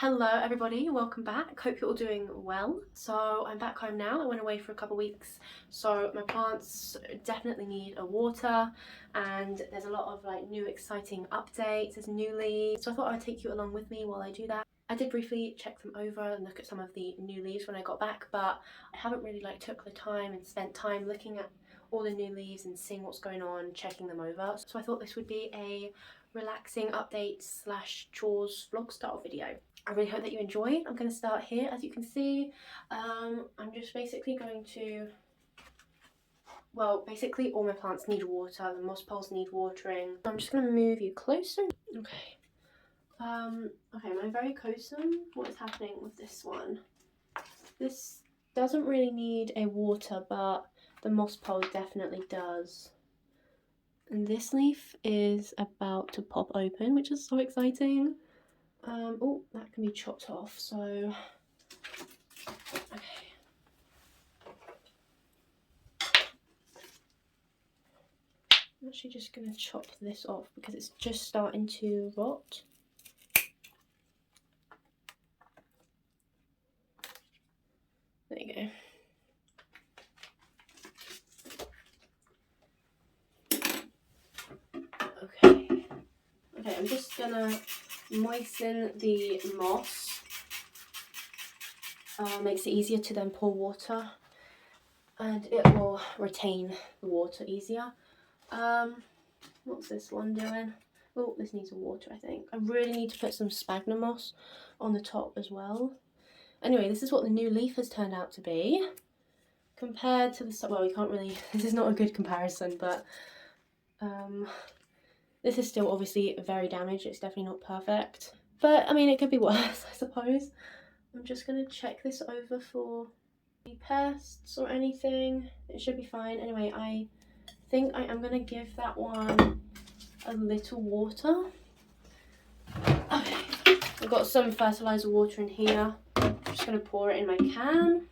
Hello everybody, welcome back. Hope you're all doing well. So I'm back home now. I went away for a couple of weeks, so my plants definitely need a water, and there's a lot of like new exciting updates. There's new leaves, so I thought I'd take you along with me while I do that. I did briefly check them over and look at some of the new leaves when I got back, but I haven't really took the time and spent time looking at all the new leaves and seeing what's going on, checking them over. So I thought this would be a relaxing update slash chores vlog style video. I really hope that you enjoy. I'm going to start here. As you can see, I'm just basically going to, well, basically all my plants need water. The moss poles need watering. I'm just going to move you closer. Okay. Okay, my varicosum, what is happening with this one? This doesn't really need a water, but the moss pole definitely does. And this leaf is about to pop open, which is so exciting. Oh, that can be chopped off, so okay. I'm actually just going to chop this off because it's just starting to rot. There you go. Okay, I'm just gonna moisten the moss. Makes it easier to then pour water, and it will retain the water easier. What's this one doing? Oh, this needs a water, I think. I really need to put some sphagnum moss on the top as well. Anyway, this is what the new leaf has turned out to be. Compared to the, well, we can't really, this is not a good comparison, but this is still obviously very damaged. It's definitely not perfect, but I mean, it could be worse, I suppose. I'm just going to check this over for any pests or anything. It should be fine. Anyway, I think I am going to give that one a little water. Okay, I've got some fertiliser water in here. I'm just going to pour it in my can.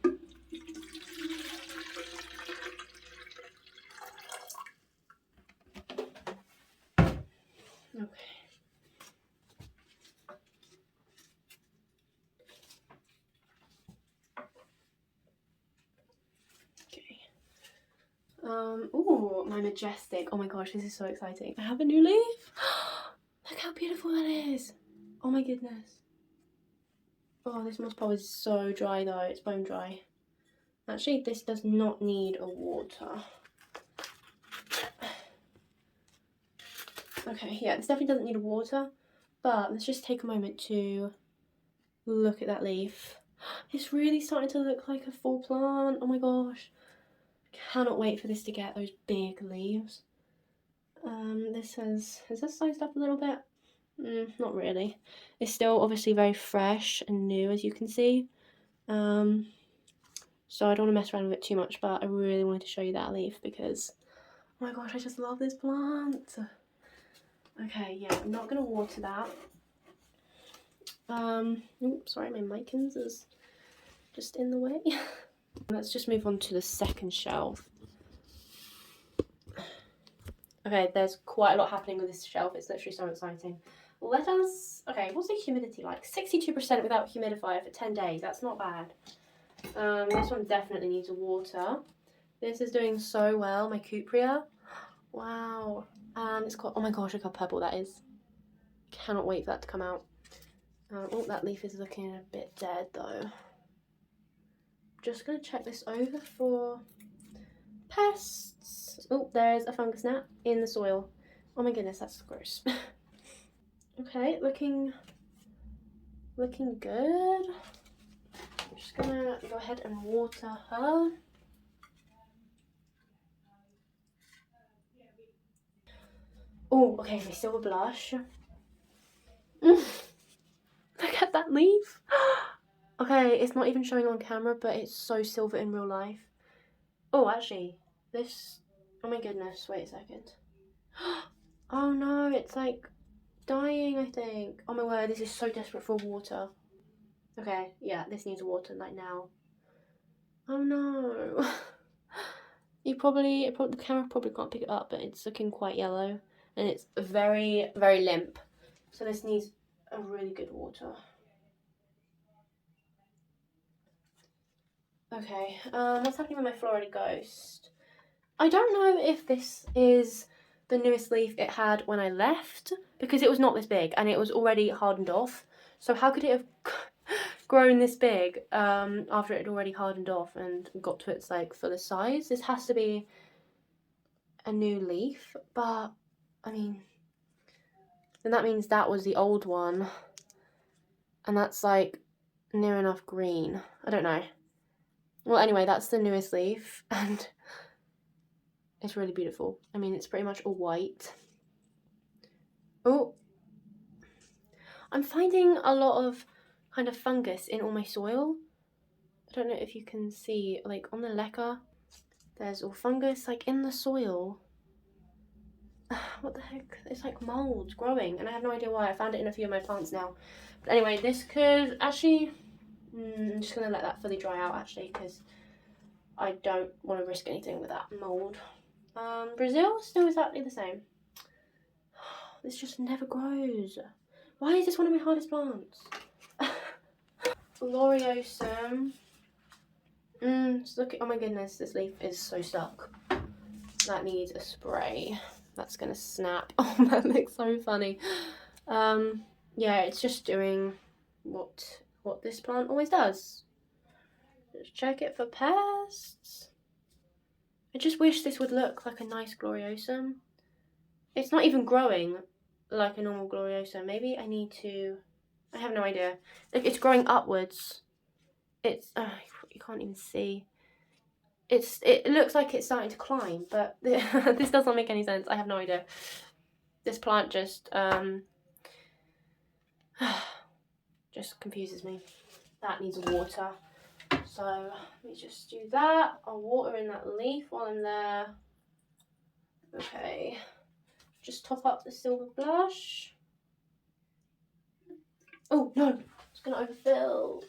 Okay. Oh, my majestic. Oh my gosh, this is so exciting. I have a new leaf. Look how beautiful that is. Oh my goodness. Oh, this moss pole is so dry though. It's bone dry. Actually, this does not need a water. Okay, yeah, this definitely doesn't need a water, but let's just take a moment to look at that leaf. It's really starting to look like a full plant. Oh my gosh. Cannot wait for this to get those big leaves. This has this sized up a little bit? Not really. It's still obviously very fresh and new, as you can see. So I don't want to mess around with it too much, but I really wanted to show you that leaf because, oh my gosh, I just love this plant. Okay, yeah, I'm not going to water that. Oops, sorry, my micins is just in the way. Let's just move on to the second shelf. Okay, there's quite a lot happening with this shelf. It's literally so exciting. Let us, okay, what's the humidity like? 62% without humidifier for 10 days. That's not bad. This one definitely needs a water. This is doing so well, my cupria. Wow. And it's got, oh my gosh, look how purple that is. Cannot wait for that to come out. Oh, that leaf is looking a bit dead though. Just gonna check this over for pests. Oh, there's a fungus gnat in the soil. Oh my goodness, that's gross. Okay, looking good. I'm just gonna go ahead and water her. Oh, okay, my silver blush. Look at that leaf. Okay, it's not even showing on camera, but it's so silver in real life. Oh, actually, this, oh my goodness, wait a second. Oh no, it's like dying, I think. Oh my word, this is so desperate for water. Okay, yeah, this needs water like now. Oh no. The camera probably can't pick it up, but it's looking quite yellow and it's very, very limp. So this needs a really good water. Okay, what's happening with my Florida Ghost? I don't know if this is the newest leaf it had when I left, because it was not this big and it was already hardened off. So how could it have grown this big after it had already hardened off and got to its like fullest size? This has to be a new leaf, but I mean, then that means that was the old one, and that's like near enough green. I don't know. Well, anyway, that's the newest leaf, and it's really beautiful. I mean, it's pretty much all white. Oh, I'm finding a lot of kind of fungus in all my soil. I don't know if you can see, like on the leca, there's all fungus like in the soil. What the heck? It's like mold growing, and I have no idea why. I found it in a few of my plants now. But anyway, this could actually, I'm just gonna let that fully dry out actually, because I don't want to risk anything with that mold. Brazil, still exactly the same. This just never grows. Why is this one of my hardest plants? Gloriosum. Look, oh my goodness, this leaf is so stuck. That needs a spray. That's gonna snap. Oh, that looks so funny. Yeah, it's just doing what this plant always does. Just check it for pests. I just wish this would look like a nice Gloriosum. It's not even growing like a normal Gloriosum. Maybe I need to, I have no idea. Look, it's growing upwards. It's, you can't even see. It looks like it's starting to climb, but this doesn't make any sense. I have no idea. This plant just confuses me. That needs water. So let me just do that. I'll water in that leaf while I'm there. Okay. Just top up the silver blush. Oh no, it's gonna overfill.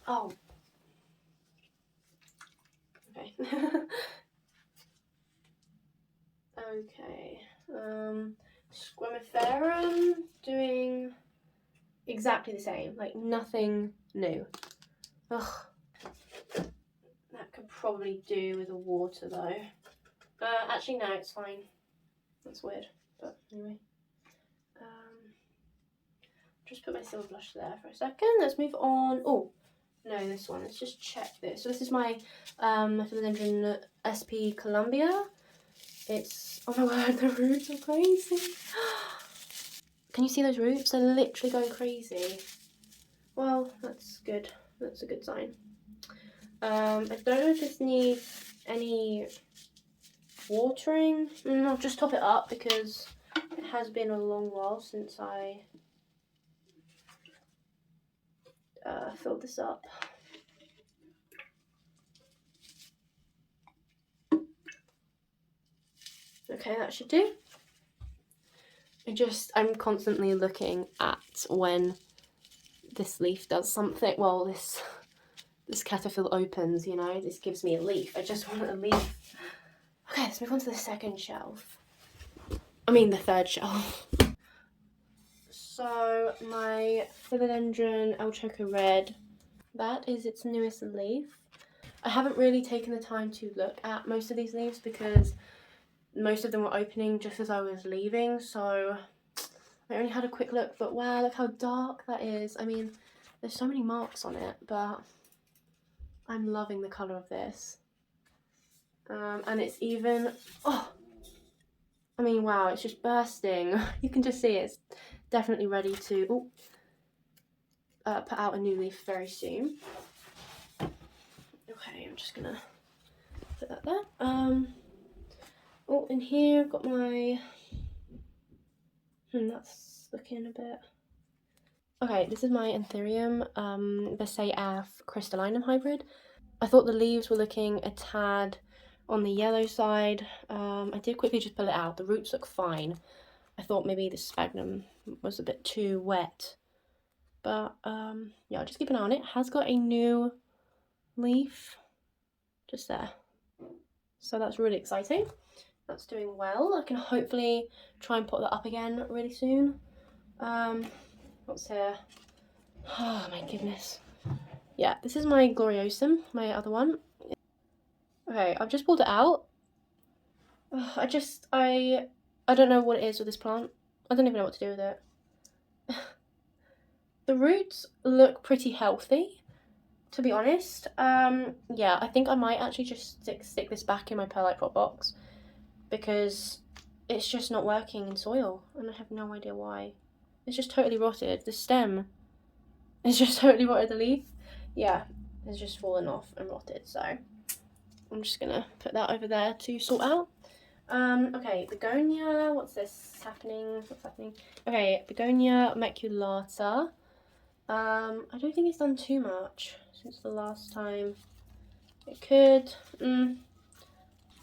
Oh. Okay. Okay. Squamiferum, doing exactly the same, like nothing new. Ugh. That could probably do with the water though. Actually no, it's fine. That's weird, but anyway. Just put my silver blush there for a second. Let's move on. Oh, no, this one. Let's just check this. So this is my Philodendron SP Columbia. It's, oh my word, the roots are crazy. Can you see those roots? They're literally going crazy. Well, that's good. That's a good sign. I don't know if this needs any watering. I'll just top it up because it has been a long while since I filled this up. Okay, that should do. I'm constantly looking at when this leaf does something. Well, this caterpillar opens, you know, this gives me a leaf. I just want a leaf. Okay, let's move on to the second shelf. I mean the third shelf. So my Philodendron El Choco Red, that is its newest leaf. I haven't really taken the time to look at most of these leaves because most of them were opening just as I was leaving, so I only had a quick look, but wow, look how dark that is. I mean, there's so many marks on it, but I'm loving the colour of this. And it's even, oh, I mean, wow, it's just bursting. You can just see it's definitely ready to put out a new leaf very soon. Okay, I'm just gonna put that there. Oh, in here I've got my, that's looking a bit. Okay, this is my Anthurium Basaeaf crystallinum hybrid. I thought the leaves were looking a tad on the yellow side. I did quickly just pull it out. The roots look fine. I thought maybe the sphagnum was a bit too wet. But yeah, I'll just keep an eye on it. It has got a new leaf just there. So that's really exciting. That's doing well. I can hopefully try and put that up again really soon. What's here? Oh my goodness. Yeah, this is my Gloriosum, my other one. Okay, I've just pulled it out. I don't know what it is with this plant. I don't even know what to do with it. The roots look pretty healthy, to be honest. Yeah, I think I might actually just stick this back in my perlite pot box because it's just not working in soil and I have no idea why. It's just totally rotted. The stem is just totally rotted. The leaf, yeah, it's just fallen off and rotted. So I'm just gonna put that over there to sort out. Okay, begonia. What's this happening? What's happening? Okay, begonia maculata. I don't think it's done too much since the last time. It could.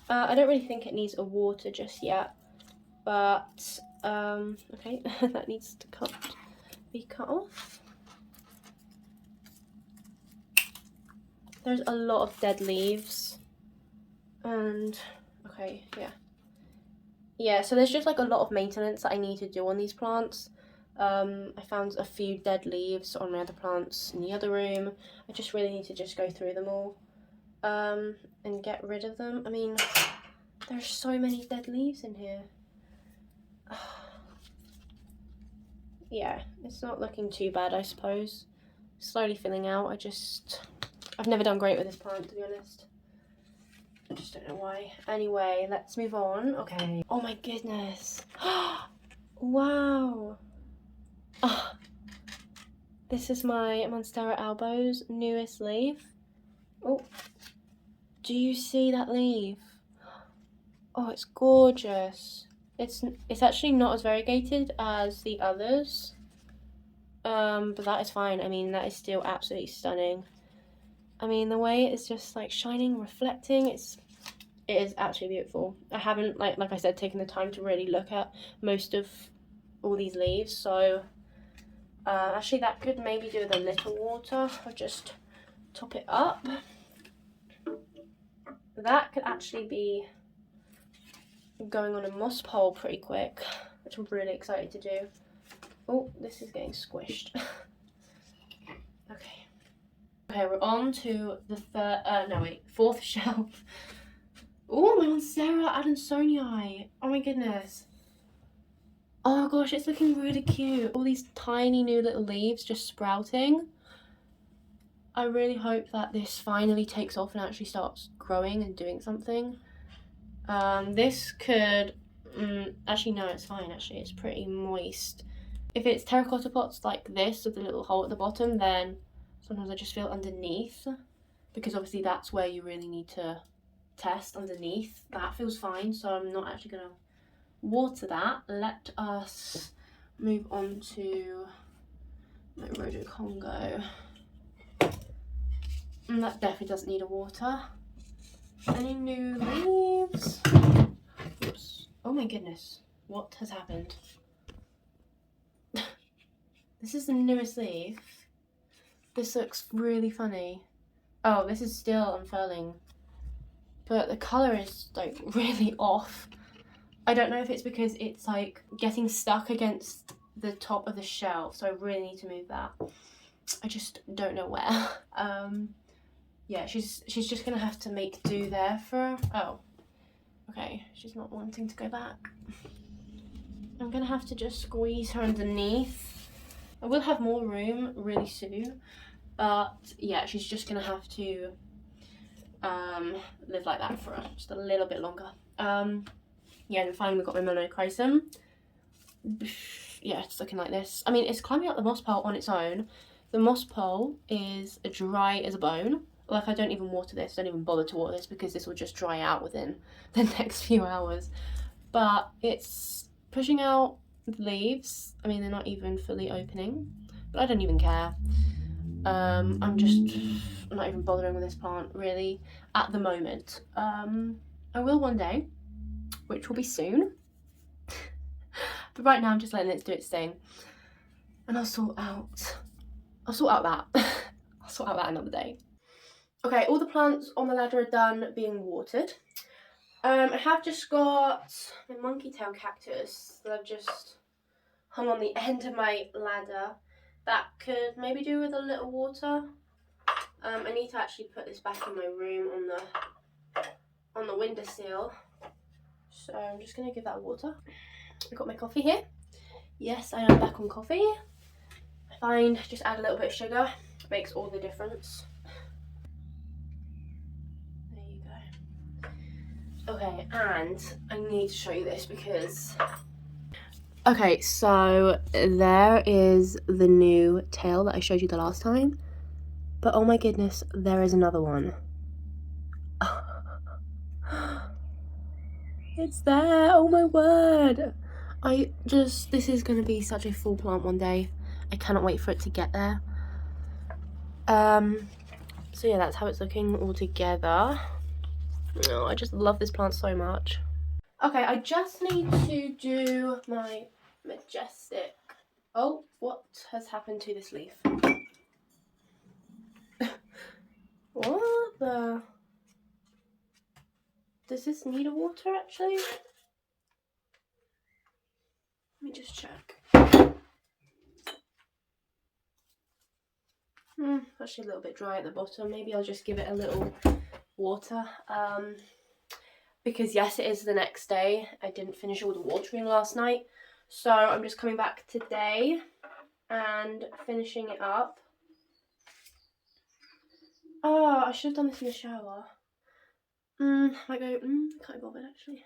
I don't really think it needs a water just yet, but okay, that needs to be cut off. There's a lot of dead leaves, and okay, yeah. So there's just like a lot of maintenance that I need to do on these plants. I found a few dead leaves on my other plants in the other room. I just really need to just go through them all and get rid of them. I mean, there's so many dead leaves in here. Yeah, it's not looking too bad, I suppose. Slowly filling out. I've never done great with this plant, to be honest. I just don't know why. Anyway, let's move on. Okay. Oh my goodness. Wow. Oh, this is my Monstera albo's newest leaf. Oh, do you see that leaf? Oh, it's gorgeous. It's actually not as variegated as the others. But that is fine. I mean, that is still absolutely stunning. I mean, the way it's just like shining, reflecting, it is absolutely beautiful. I haven't, like I said, taken the time to really look at most of all these leaves, so actually that could maybe do with a little water. I'll just top it up. That could actually be going on a moss pole pretty quick, which I'm really excited to do. Oh, this is getting squished. Okay, we're on to the fourth shelf. Oh, my Monstera Adansonii. Oh my goodness. Oh gosh, it's looking really cute. All these tiny new little leaves just sprouting. I really hope that this finally takes off and actually starts growing and doing something. This could, actually no, it's fine actually, it's pretty moist. If it's terracotta pots like this with the little hole at the bottom, then sometimes I just feel underneath, because obviously that's where you really need to test underneath. That feels fine, so I'm not actually gonna water that. Let us move on to my Rojo Congo. And that definitely doesn't need a water. Any new leaves? Oops. Oh my goodness, what has happened? This is the newest leaf. This looks really funny. Oh, this is still unfurling, but the colour is like really off. I don't know if it's because it's like getting stuck against the top of the shelf, so I really need to move that. I just don't know where. Yeah, she's just gonna have to make do there for, oh, okay, she's not wanting to go back. I'm gonna have to just squeeze her underneath. I will have more room really soon, but yeah, she's just gonna have to live like that for just a little bit longer. Yeah, and finally we got my monochrysum. Yeah, it's looking like this. I mean, it's climbing up the moss pole on its own. The moss pole is dry as a bone. Like, I don't even water this, don't even bother to water this because this will just dry out within the next few hours. But it's pushing out leaves. I mean, they're not even fully opening, but I don't even care. I'm not even bothering with this plant really at the moment. I will one day, which will be soon. But right now I'm just letting it do its thing. And I'll sort out that. I'll sort out that another day. Okay, all the plants on the ladder are done being watered. I have just got my monkey tail cactus that I've just hung on the end of my ladder. That could maybe do with a little water. I need to actually put this back in my room on the windowsill. So I'm just gonna give that water. I've got my coffee here. Yes, I am back on coffee. I find just add a little bit of sugar, makes all the difference. There you go. Okay, and I need to show you this because... Okay, so there is the new tail that I showed you the last time. But oh my goodness, there is another one. It's there, oh my word. This is gonna be such a full plant one day. I cannot wait for it to get there. So yeah, that's how it's looking all together. Oh, I just love this plant so much. Okay, I just need to do my majestic. Oh, what has happened to this leaf? What the? Does this need a water actually? Let me just check. Actually a little bit dry at the bottom. Maybe I'll just give it a little water. Because yes, it is the next day. I didn't finish all the watering last night. So I'm just coming back today and finishing it up. Oh, I should have done this in the shower. I go, can't be bothered actually.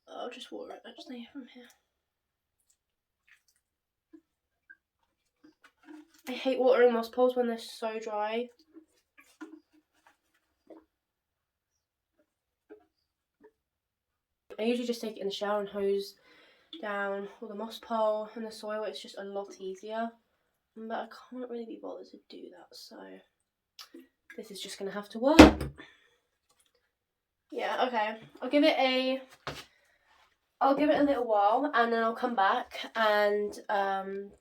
I'll just water it actually from here. I hate watering moss poles when they're so dry. I usually just take it in the shower and hose down all the moss pole and the soil. It's just a lot easier. But I can't really be bothered to do that, so this is just going to have to work. Yeah, okay. I'll give it a little while and then I'll come back and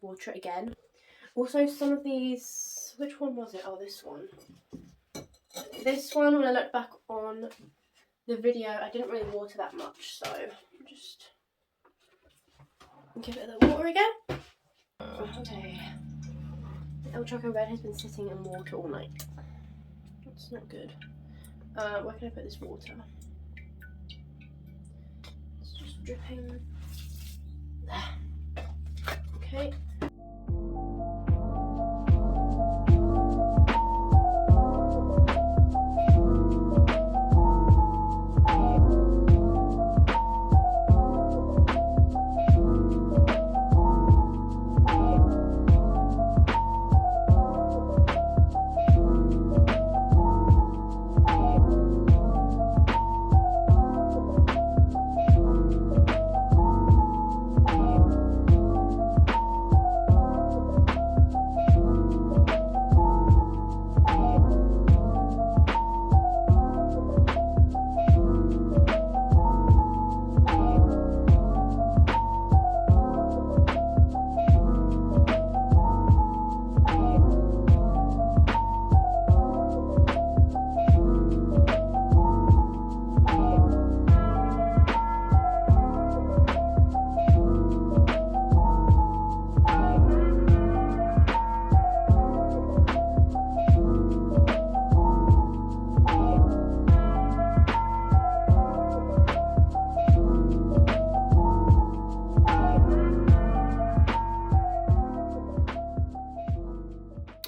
water it again. Also, some of these, which one was it? Oh, this one. This one, when I look back on the video, I didn't really water that much, so just give it a little water again. Okay. El Choco Red has been sitting in water all night. That's not good. Where can I put this water? It's just dripping there. Okay.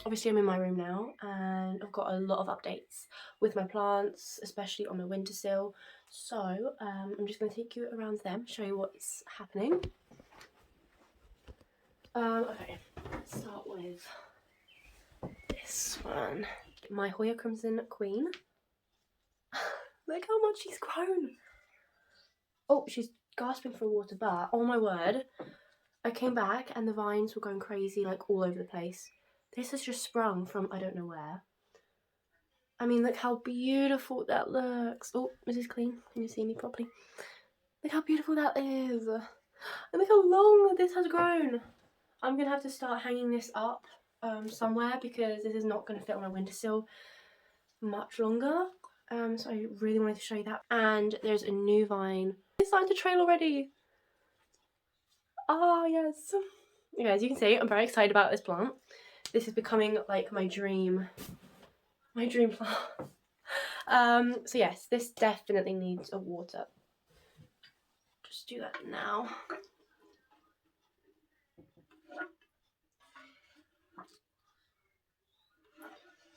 Obviously I'm in my room now and I've got a lot of updates with my plants, especially on my windowsill. So I'm just going to take you around them, show you what's happening. Okay, let's start with this one. My Hoya Crimson Queen. Look how much she's grown. Oh, she's gasping for water, but oh my word, I came back and the vines were going crazy, like all over the place. This has just sprung from I don't know where. I mean, look how beautiful that looks. Oh, is this clean? Can you see me properly? Look how beautiful that is. And look how long this has grown. I'm going to have to start hanging this up somewhere because this is not going to fit on my windowsill much longer. So I really wanted to show you that. And there's a new vine. It's starting to trail already. Ah, yes. Okay, as you can see, I'm very excited about this plant. This is becoming like my dream My dream plant. So yes, this definitely needs a water. Just do that now.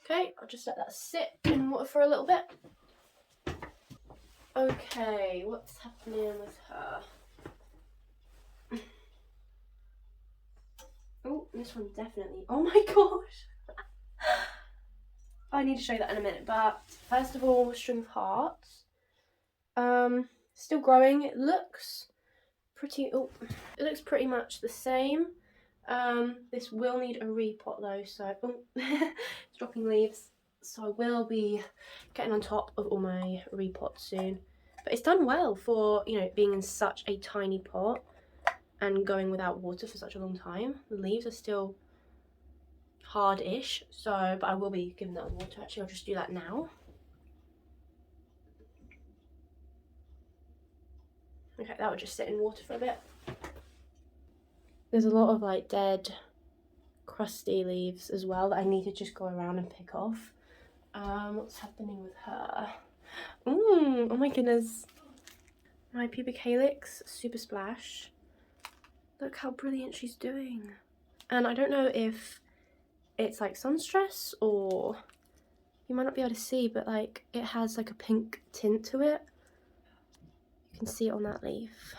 Okay, I'll just let that sit in water for a little bit. Okay, what's happening with her? Oh, this one definitely. Oh my gosh! I need to show you that in a minute, but first of all, string of hearts. Still growing. It looks pretty. Oh, it looks pretty much the same. This will need a repot though, so it's dropping leaves. So I will be getting on top of all my repots soon. But it's done well for, you know, being in such a tiny pot and going without water for such a long time. The leaves are still hard-ish, so, but I will be giving that water. Actually, I'll just do that now. Okay, that would just sit in water for a bit. There's a lot of like dead, crusty leaves as well that I need to just go around and pick off. What's happening with her? Ooh, oh my goodness. My pubic calyx, super splash. Look how brilliant she's doing. And I don't know if it's like sun stress or you might not be able to see, but like it has like a pink tint to it. You can see it on that leaf.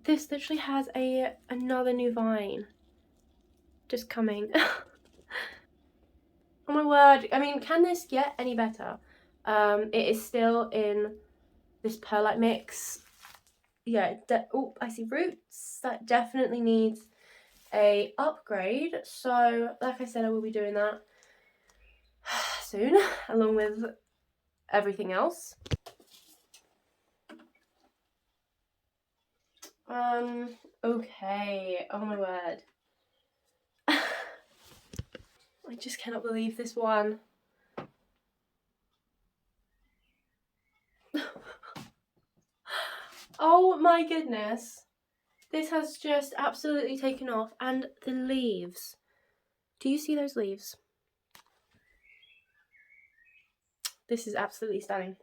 This literally has another new vine just coming. Oh my word. I mean, can this get any better? It is still in this perlite mix. Yeah, oh, I see roots. That definitely needs a upgrade. So, like I said, I will be doing that soon, along with everything else. Okay. Oh my word. I just cannot believe this one. Oh my goodness. This has just absolutely taken off. And the leaves. Do you see those leaves? This is absolutely stunning.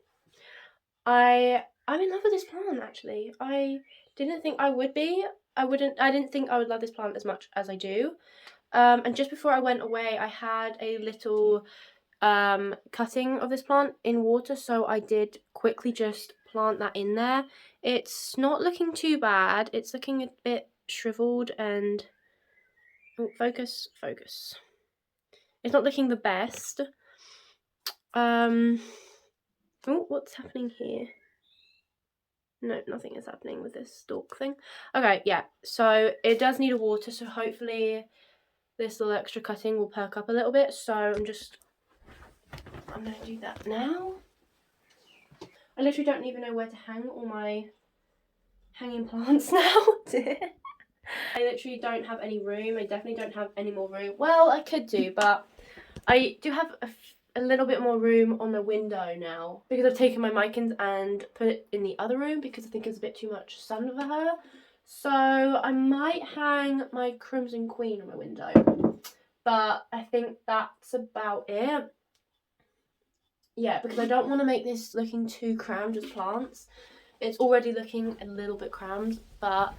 I'm in love with this plant, actually. I didn't think I would be. I didn't think I would love this plant as much as I do. And just before I went away, I had a little cutting of this plant in water, so I did quickly just plant that in there. It's not looking too bad. It's looking a bit shriveled and oh, focus. It's not looking the best. Oh, what's happening here? No, nothing is happening with this stalk thing. Okay, yeah, so it does need a water, so hopefully this little extra cutting will perk up a little bit. So I'm going to do that now. I literally don't even know where to hang all my hanging plants now. I literally don't have any room. I definitely don't have any more room. Well, I could do, but I do have a little bit more room on the window now because I've taken my micans and put it in the other room because I think it's a bit too much sun for her. So I might hang my Crimson Queen on my window, but I think that's about it. Yeah, because I don't want to make this looking too crammed with plants. It's already looking a little bit crammed, but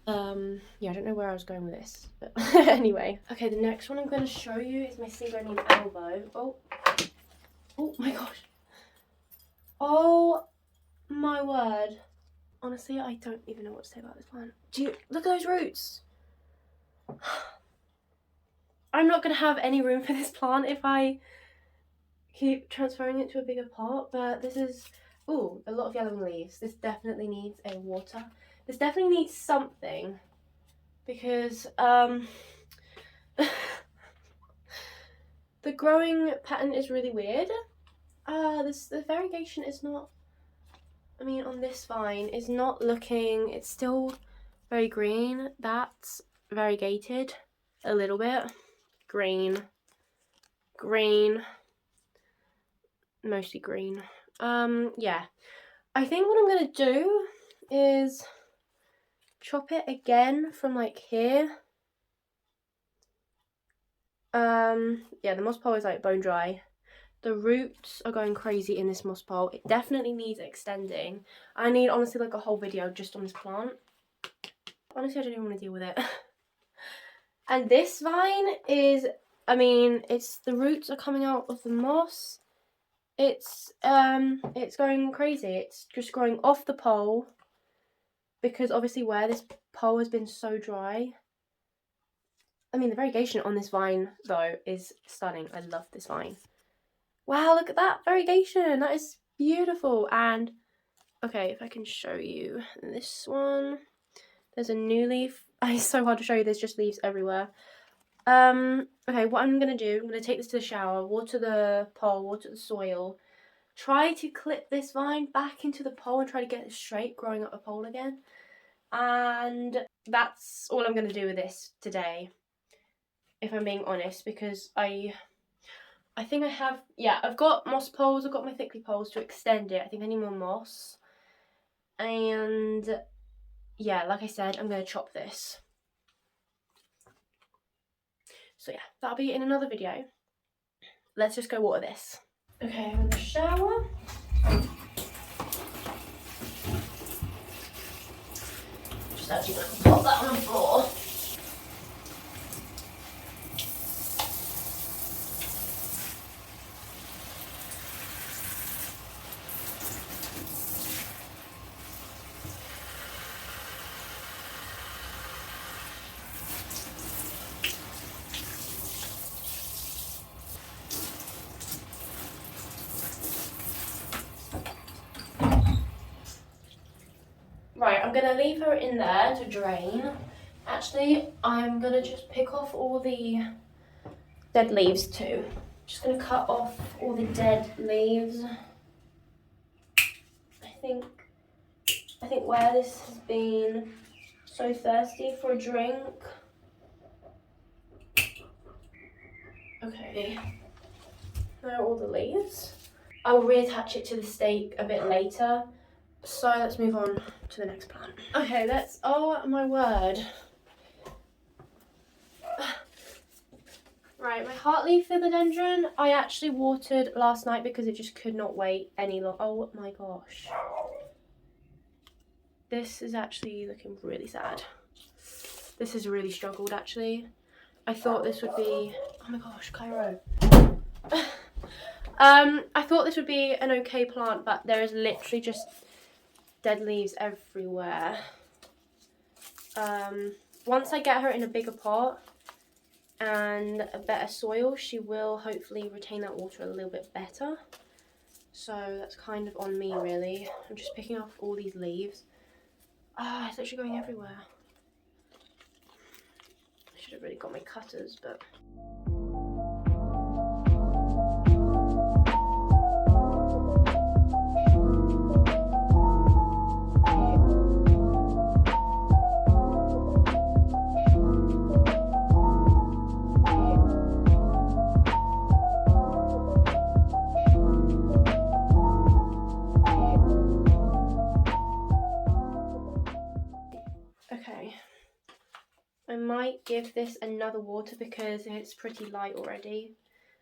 yeah, I don't know where I was going with this, but anyway. Okay, the next one I'm going to show you is my Syngonium elbow. Oh my gosh. Oh my word. Honestly, I don't even know what to say about this plant. Look at those roots. I'm not going to have any room for this plant if I keep transferring it to a bigger pot, but this is, ooh, a lot of yellowing leaves. This definitely needs a water. This definitely needs something because the growing pattern is really weird. The variegation is not, I mean, on this vine is not looking, it's still very green. That's variegated a little bit. Green, mostly green. Yeah. I think what I'm gonna do is chop it again from like here. Yeah, the moss pole is like bone dry. The roots are going crazy in this moss pole. It definitely needs extending. I need, honestly, like a whole video just on this plant. Honestly, I don't even want to deal with it. And this vine is, I mean, it's, the roots are coming out of the moss. It's going crazy. It's just growing off the pole because obviously where this pole has been so dry. I mean, the variegation on this vine, though, is stunning. I love this vine. Wow, look at that variegation. That is beautiful. And, okay, if I can show you this one. There's a new leaf. It's so hard to show you. There's just leaves everywhere. Okay, what I'm going to do, I'm going to take this to the shower, water the pole, water the soil. Try to clip this vine back into the pole and try to get it straight, growing up a pole again. And that's all I'm going to do with this today, if I'm being honest, because I think I have, yeah, I've got moss poles, I've got my thickly poles to extend it. I think I need more moss. And yeah, like I said, I'm going to chop this. So yeah, that'll be in another video. Let's just go water this. Okay, I'm in the shower. Just actually going to pop that on the floor. Right, I'm going to leave her in there to drain. Actually, I'm going to just pick off all the dead leaves too. Just going to cut off all the dead leaves. I think where this has been so thirsty for a drink. Okay, there are all the leaves. I will reattach it to the stake a bit later. So let's move on to the next plant. Okay, oh my word. Right, my heartleaf philodendron, I actually watered last night because it just could not wait any longer. Oh my gosh. This is actually looking really sad. This has really struggled actually. I thought this would be, oh my gosh, Cairo. I thought this would be an okay plant, but there is literally just dead leaves everywhere. Once I get her in a bigger pot and a better soil, she will hopefully retain that water a little bit better. So that's kind of on me really. I'm just picking off all these leaves. Ah, it's actually going everywhere. I should have really got my cutters, but... Okay, I might give this another water because it's pretty light already.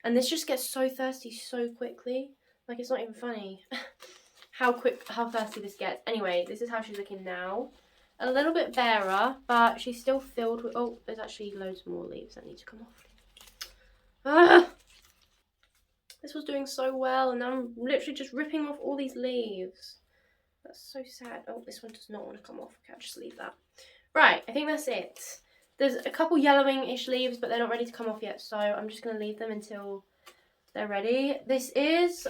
And this just gets so thirsty so quickly. Like, it's not even funny how thirsty this gets. Anyway, this is how she's looking now. A little bit barer, but she's still filled with, oh, there's actually loads more leaves that need to come off. Ah! This was doing so well, and now I'm literally just ripping off all these leaves. That's so sad. Oh, this one does not want to come off. Okay, I'll just leave that. Right, I think that's it. There's a couple yellowing-ish leaves, but they're not ready to come off yet, so I'm just going to leave them until they're ready. This is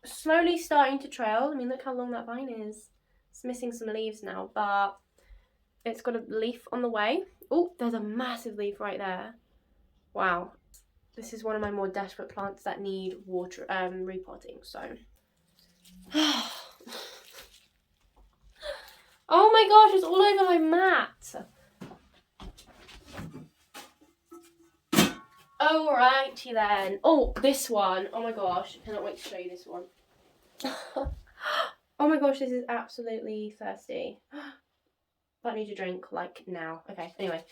slowly starting to trail. I mean, look how long that vine is. It's missing some leaves now, but it's got a leaf on the way. Oh, there's a massive leaf right there. Wow. This is one of my more desperate plants that need water, repotting, so... Oh my gosh, it's all over my mat. Alrighty then. Oh, this one. Oh my gosh, I cannot wait to show you this one. Oh my gosh, this is absolutely thirsty. But I need a drink, like, now. Okay, anyway.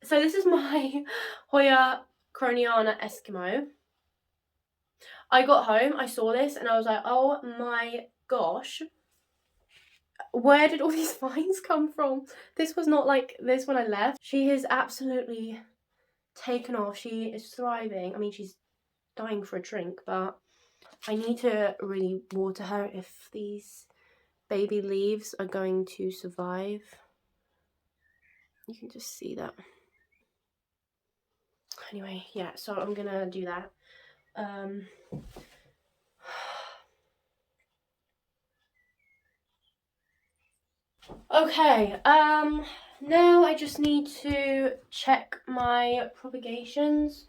So this is my Hoya Croniana Eskimo. I got home, I saw this, and I was like, oh my gosh, where did all these vines come from? This was not like this when I left. She has absolutely taken off. She is thriving. I mean, she's dying for a drink, but I need to really water her if these baby leaves are going to survive. You can just see that. Anyway, yeah, so I'm gonna do that. Okay, now I just need to check my propagations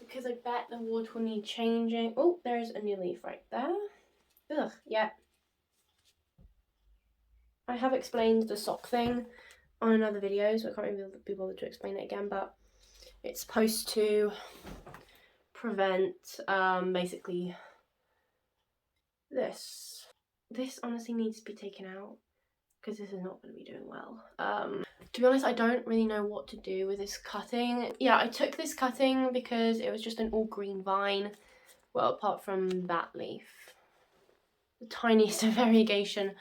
because I bet the water will need changing. Oh, there's a new leaf right there. Ugh, yeah. I have explained the sock thing on another video, so I can't really be bothered to explain it again, but it's supposed to prevent, basically this. This honestly needs to be taken out because this is not going to be doing well. To be honest, I don't really know what to do with this cutting. Yeah, I took this cutting because it was just an all green vine. Well, apart from that leaf. The tiniest of variegation.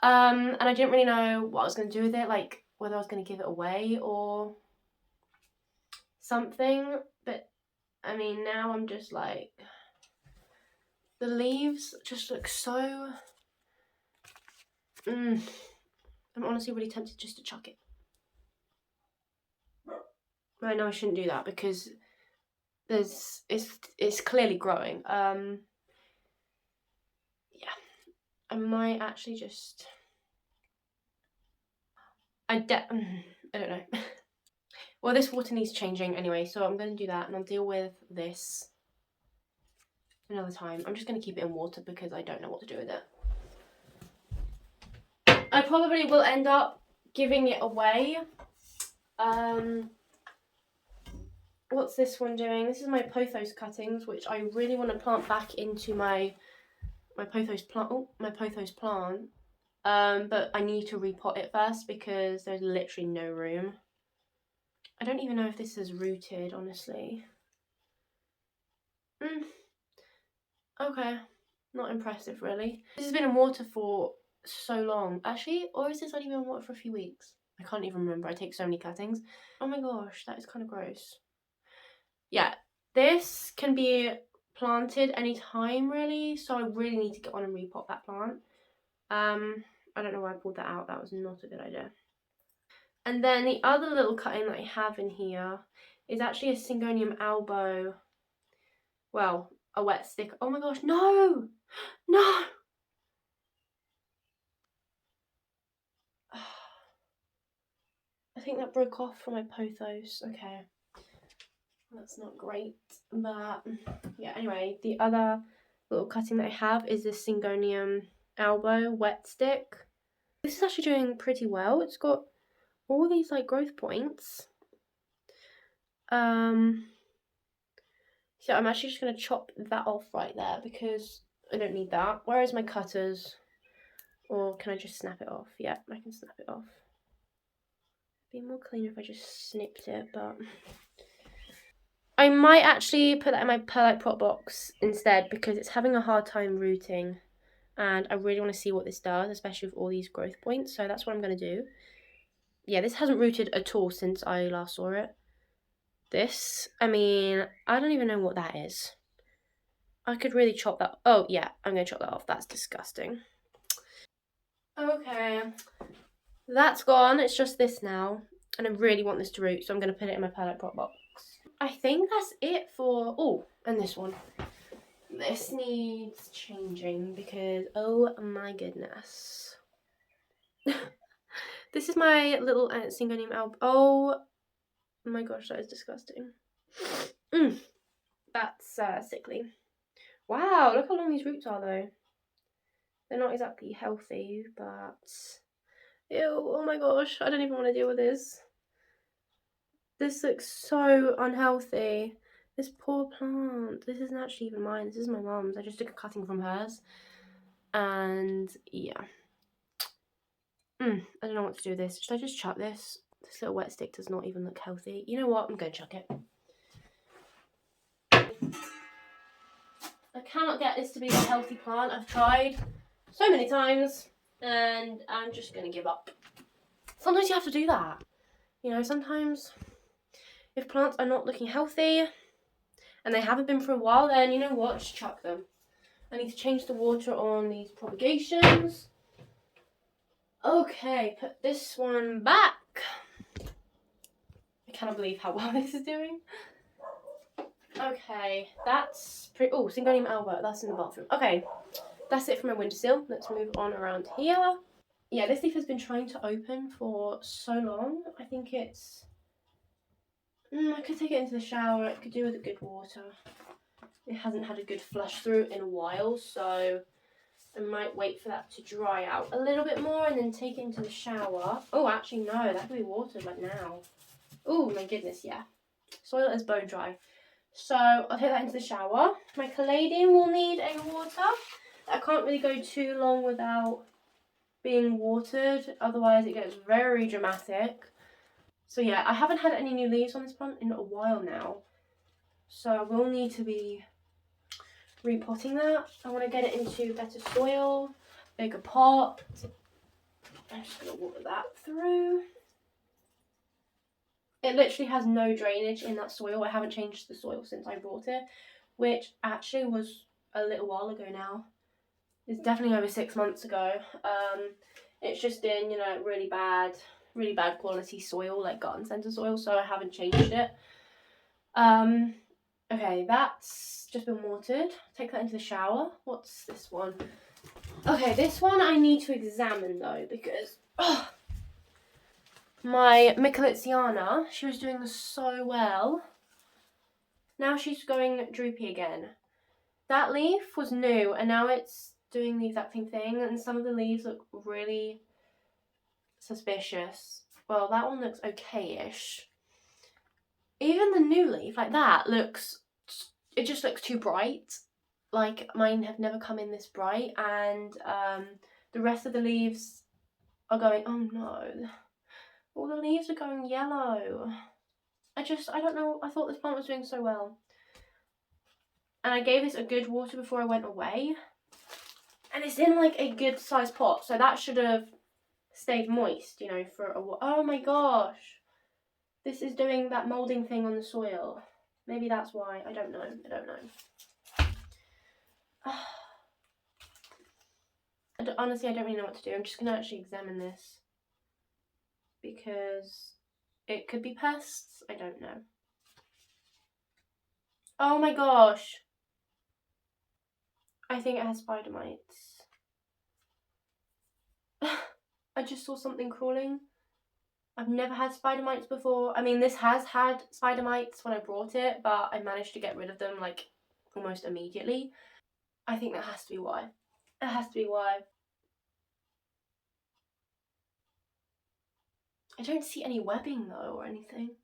And I didn't really know what I was going to do with it, like whether I was going to give it away or something. But I mean, now I'm just like, the leaves just look so... I'm honestly really tempted just to chuck it. I know I shouldn't do that because it's clearly growing. Yeah, I might actually just... I don't know. Well, this water needs changing anyway, so I'm going to do that and I'll deal with this another time. I'm just going to keep it in water because I don't know what to do with it. I probably will end up giving it away. What's this one doing? This is my pothos cuttings, which I really want to plant back into my pothos plant. Oh, my pothos plant. But I need to repot it first because there's literally no room. I don't even know if this is rooted, honestly. Okay, not impressive really. This has been in water for so long. Actually, or is this only been in water for a few weeks? I can't even remember. I take so many cuttings. Oh my gosh, that is kind of gross. Yeah, this can be planted anytime really, so I really need to get on and repot that plant. I don't know why I pulled that out. That was not a good idea. And then the other little cutting that I have in here is actually a Syngonium albo. Well, a wet stick. Oh my gosh, no! No! I think that broke off from my pothos. Okay. That's not great. But yeah, anyway, the other little cutting that I have is this Syngonium albo wet stick. This is actually doing pretty well. It's got all these like growth points. So I'm actually just gonna chop that off right there because I don't need that. Where is my cutters? Or can I just snap it off? Yeah, I can snap it off. It'd be more cleaner if I just snipped it, but I might actually put that in my perlite pot box instead because it's having a hard time rooting and I really want to see what this does, especially with all these growth points, so that's what I'm going to do. Yeah, this hasn't rooted at all since I last saw it. This, I mean, I don't even know what that is. I could really chop that. Oh yeah, I'm going to chop that off. That's disgusting. Okay, that's gone. It's just this now. And I really want this to root, so I'm going to put it in my perlite pot box. I think that's it for... Oh, and this one. This needs changing because, oh my goodness. This is my little Syngonium alb. Oh my gosh, that is disgusting. That's sickly. Wow, look how long these roots are though. They're not exactly healthy, but... Ew, oh my gosh, I don't even want to deal with this. This looks so unhealthy. This poor plant. This isn't actually even mine. This is my mum's. I just took a cutting from hers. And yeah. I don't know what to do with this. Should I just chuck this? This little wet stick does not even look healthy. You know what? I'm going to chuck it. cannot get this to be a healthy plant. I've tried so many times and I'm just going to give up. Sometimes you have to do that. You know, sometimes if plants are not looking healthy and they haven't been for a while, then you know what, just chuck them. I need to change the water on these propagations. Okay, put this one back. I cannot believe how well this is doing. Okay, that's pretty... Oh, Syngonium alba, that's in the bathroom. Okay, that's it for my windowsill. Let's move on around here. Yeah, this leaf has been trying to open for so long. I think it's... I could take it into the shower. It could do with a good water. It hasn't had a good flush through in a while, so I might wait for that to dry out a little bit more and then take it into the shower. Oh, actually, no, that could be watered like now. Oh, my goodness, yeah. Soil is bone dry. So I'll take that into the shower. My caladium will need a water. I can't really go too long without being watered, otherwise it gets very dramatic. So yeah, I haven't had any new leaves on this plant in a while now, so I will need to be repotting that. I want to get it into better soil, bigger pot. I'm just going to water that through. It literally has no drainage in that soil. I haven't changed the soil since I brought it, which actually was a little while ago now. It's definitely over 6 months ago. It's just in, you know, really bad quality soil, like garden centre soil, so I haven't changed it. Okay, that's just been watered. Take that into the shower. What's this one? Okay, this one I need to examine though, because my Michelitziana, she was doing so well. Now she's going droopy again. That leaf was new and now it's doing the exact same thing, and some of the leaves look really suspicious. Well, that one looks okay-ish. Even the new leaf, like that, it just looks too bright. Like, mine have never come in this bright, and the rest of the leaves are going, oh no, all the leaves are going yellow. I don't know, I thought this plant was doing so well. And I gave this a good water before I went away. And it's in like a good sized pot, so that should have stayed moist, you know, for a while. Oh my gosh. This is doing that moulding thing on the soil. Maybe that's why. I don't know. Honestly, I don't really know what to do. I'm just going to actually examine this, because it could be pests. I don't know. Oh my gosh. I think it has spider mites. I just saw something crawling. I've never had spider mites before. I mean, this has had spider mites when I brought it, but I managed to get rid of them like almost immediately. I think that has to be why. It has to be why. I don't see any webbing though or anything.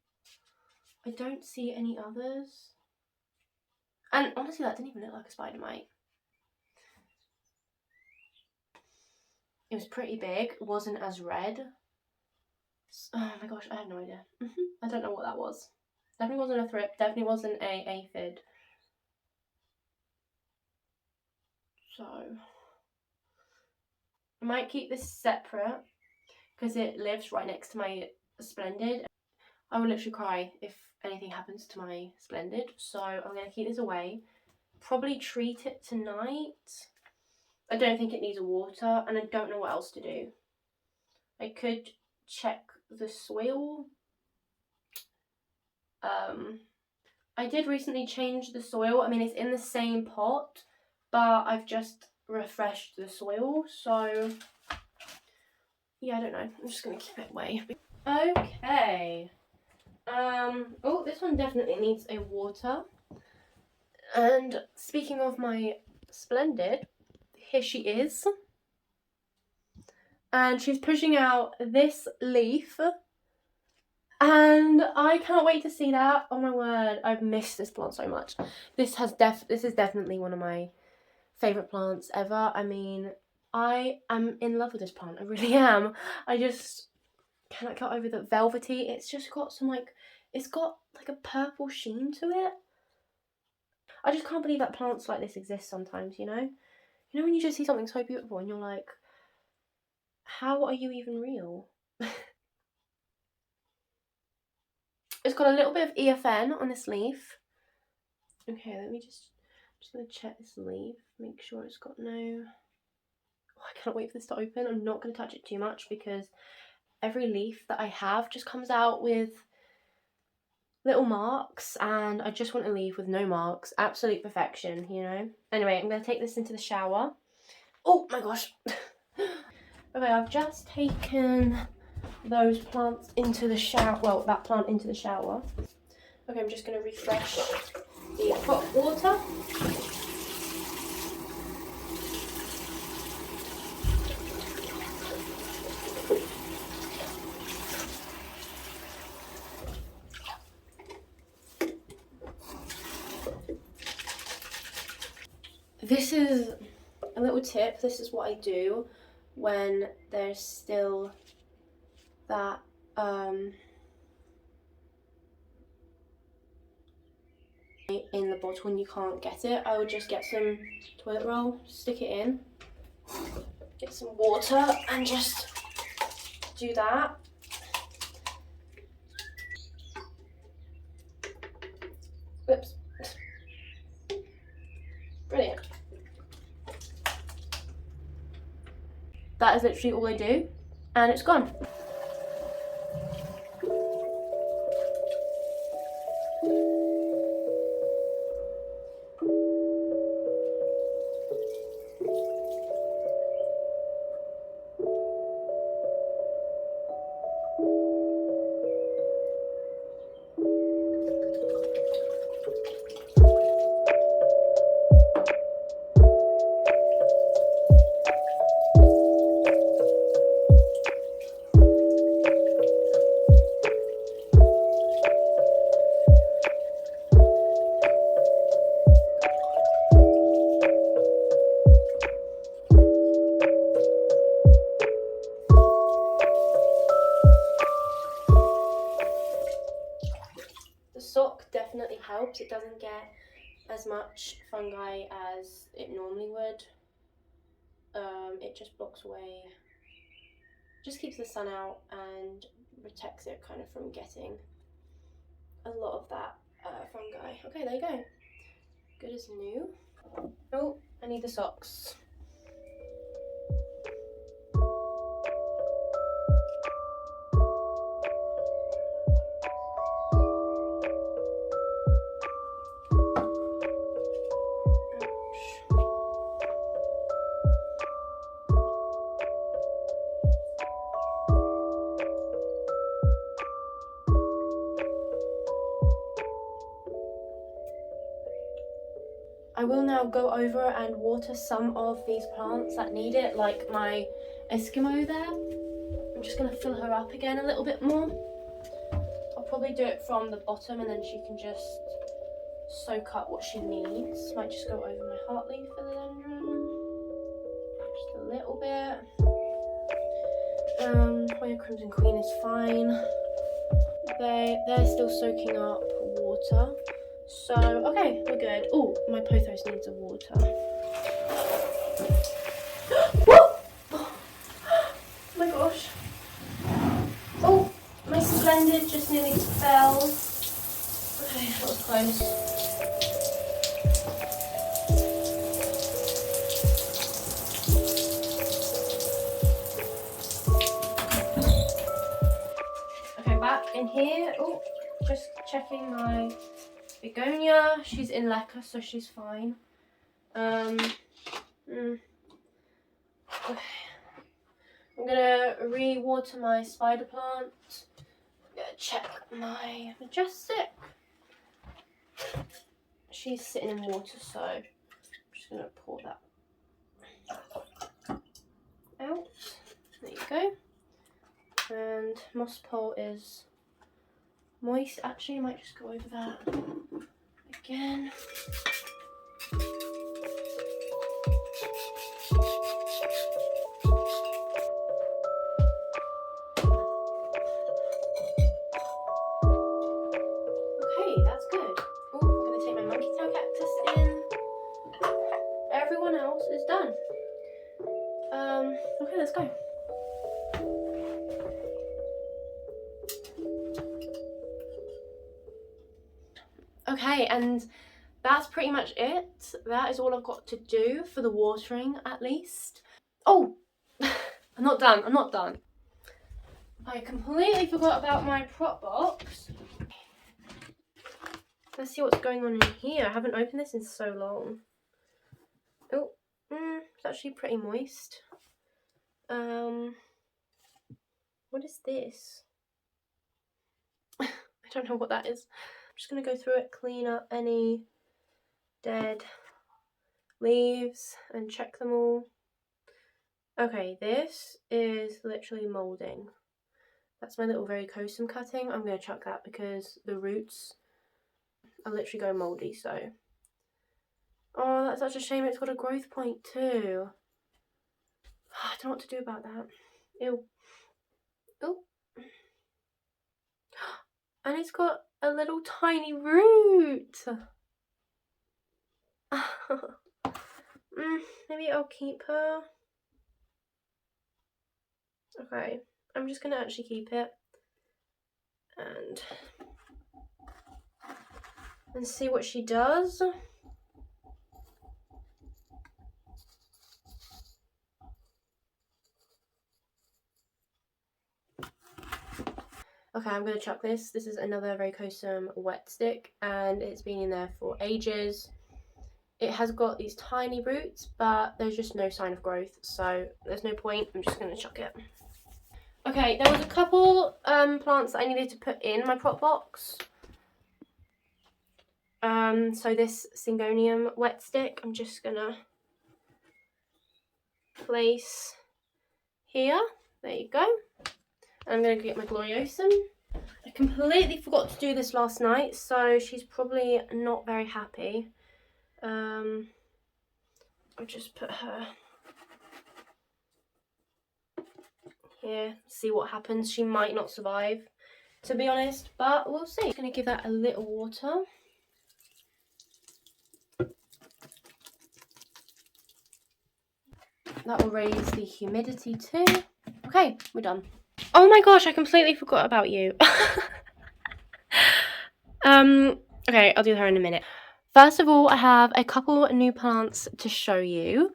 I don't see any others. And honestly, that didn't even look like a spider mite. It was pretty big. It wasn't as red. Oh my gosh, I have no idea. I don't know what that was. Definitely wasn't a thrip. Definitely wasn't a aphid. So I might keep this separate because it lives right next to my Splendid. I will literally cry if anything happens to my Splendid. So I'm going to keep this away. Probably treat it tonight. I don't think it needs a water, and I don't know what else to do. I could check the soil. I did recently change the soil. I mean, it's in the same pot, but I've just refreshed the soil. So yeah, I don't know. I'm just going to keep it away. Okay. Oh, this one definitely needs a water. And speaking of my Splendid, here she is. And she's pushing out this leaf. And I can't wait to see that. Oh my word, I've missed this plant so much. This is definitely one of my favourite plants ever. I mean, I am in love with this plant. I really am. I just cannot get over the velvety. It's just got some it's got like a purple sheen to it. I just can't believe that plants like this exist sometimes, you know? You know when you just see something so beautiful and you're like, how are you even real? It's got a little bit of EFN on this leaf. Okay, let me just gonna check this leaf, make sure it's got no... Oh, I cannot wait for this to open. I'm not going to touch it too much because every leaf that I have just comes out with little marks, and I just want a leaf with no marks. Absolute perfection, you know? Anyway, I'm going to take this into the shower. Oh my gosh. Okay, I've just taken those plants into the shower. Well, that plant into the shower. Okay, I'm just going to refresh the hot water. This is a little tip. This is what I do when there's still that in the bottle and you can't get it. I would just get some toilet roll, stick it in, get some water and just do that. Whoops. Brilliant. That is literally all I do, and it's gone. Sock definitely helps. It doesn't get as much fungi as it normally would. It just blocks away, just keeps the sun out and protects it kind of from getting a lot of that fungi. Okay, there you go. Good as new. Oh, I need the socks. I will now go over and water some of these plants that need it, like my Eskimo there. I'm just going to fill her up again a little bit more. I'll probably do it from the bottom and then she can just soak up what she needs. Might just go over my heartleaf philodendron. Just a little bit. Hoya Crimson Queen is fine. They're still soaking up water. So, okay, we're good. Oh, my pothos needs a water. Oh my gosh. Oh, my Splendid just nearly fell. Okay, that was close. Okay, back in here. Oh, just checking my begonia. She's in leca, so she's fine. Okay. I'm gonna re-water my spider plant. I'm gonna check my majestic. She's sitting in water, so I'm just gonna pour that out. There you go. And moss pole is moist. Actually, I might just go over that again. Okay, that's good. Oh, I'm going to take my tail cactus in. Everyone else is done. Okay, let's go. Okay, and that's pretty much it. That is all I've got to do for the watering, at least. Oh, I'm not done. I'm not done. I completely forgot about my prop box. Let's see what's going on in here. I haven't opened this in so long. Oh, it's actually pretty moist. What is this? I don't know what that is. I'm just going to go through it, clean up any dead leaves and check them all. Okay, this is literally moulding. That's my little varicosum cutting. I'm going to chuck that because the roots are literally going mouldy, so. Oh, that's such a shame. It's got a growth point too. I don't know what to do about that. Ew. Oh. And it's got a little tiny root. Maybe I'll keep her. Okay, I'm just gonna actually keep it and see what she does. Okay, I'm going to chuck this. This is another varicosum wet stick and it's been in there for ages. It has got these tiny roots, but there's just no sign of growth, so there's no point. I'm just going to chuck it. Okay, there was a couple plants that I needed to put in my prop box. So this Syngonium wet stick, I'm just going to place here. There you go. I'm going to get my Gloriosum. I completely forgot to do this last night, so she's probably not very happy. I'll just put her here, see what happens. She might not survive, to be honest, but we'll see. I'm going to give that a little water. That will raise the humidity too. Okay, we're done. Oh my gosh, I completely forgot about you. Okay, I'll do her in a minute. First of all, I have a couple new plants to show you.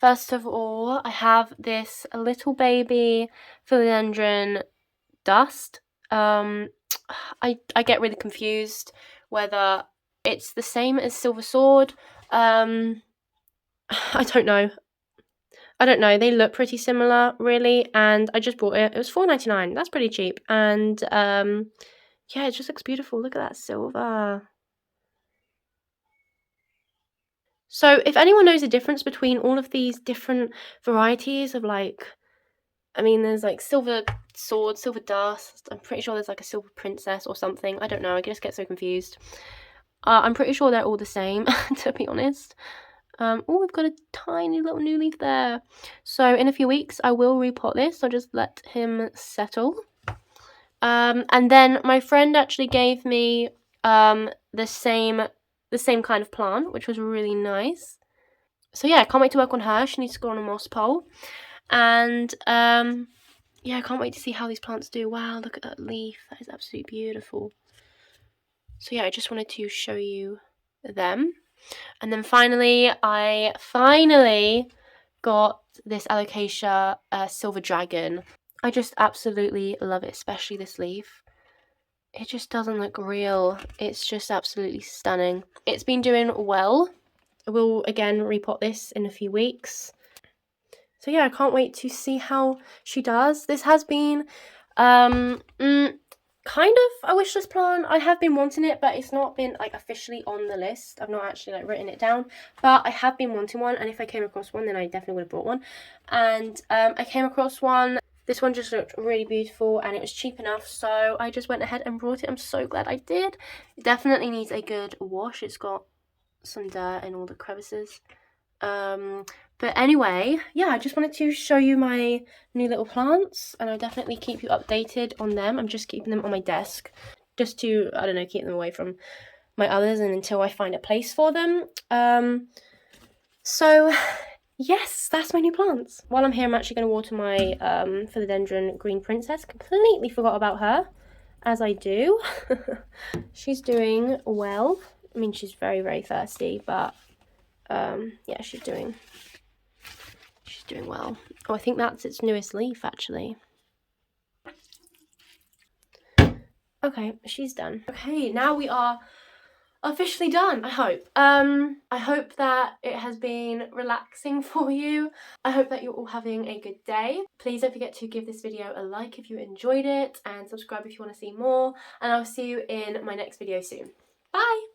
First of all, I have this little baby philodendron dust. I get really confused whether it's the same as silver sword. I don't know. They look pretty similar, really, and I just bought it. It was $4.99. That's pretty cheap. And yeah, it just looks beautiful. Look at that silver. So if anyone knows the difference between all of these different varieties of, like, I mean, there's like silver sword, silver dust. I'm pretty sure there's like a silver princess or something. I don't know. I just get so confused. I'm pretty sure they're all the same, to be honest. Oh, we've got a tiny little new leaf there. So in a few weeks, I will repot this. I'll just let him settle. And then my friend actually gave me the same kind of plant, which was really nice. So yeah, I can't wait to work on her. She needs to go on a moss pole. And yeah, I can't wait to see how these plants do. Wow, look at that leaf. That is absolutely beautiful. So yeah, I just wanted to show you them. And then finally, I got this Alocasia Silver Dragon. I just absolutely love it, especially this leaf. It just doesn't look real. It's just absolutely stunning. It's been doing well. I will again repot this in a few weeks. So yeah, I can't wait to see how she does. This has been kind of a wishlist plant. I have been wanting it, but it's not been like officially on the list. I've not actually like written it down, but I have been wanting one, and if I came across one, then I definitely would have bought one. And I came across one. This one just looked really beautiful and it was cheap enough, so I just went ahead and brought it. I'm so glad I did. It definitely needs a good wash. It's got some dirt in all the crevices. But anyway, yeah, I just wanted to show you my new little plants, and I'll definitely keep you updated on them. I'm just keeping them on my desk just to, I don't know, keep them away from my others and until I find a place for them. So yes, that's my new plants. While I'm here, I'm actually going to water my philodendron green princess. Completely forgot about her, as I do. She's doing well. I mean, she's very, very thirsty, but yeah, she's doing well. Oh, I think that's its newest leaf, actually. Okay, she's done. Okay, now we are officially done, I hope. I hope that it has been relaxing for you. I hope that you're all having a good day. Please don't forget to give this video a like if you enjoyed it, and subscribe if you want to see more, and I'll see you in my next video soon. Bye!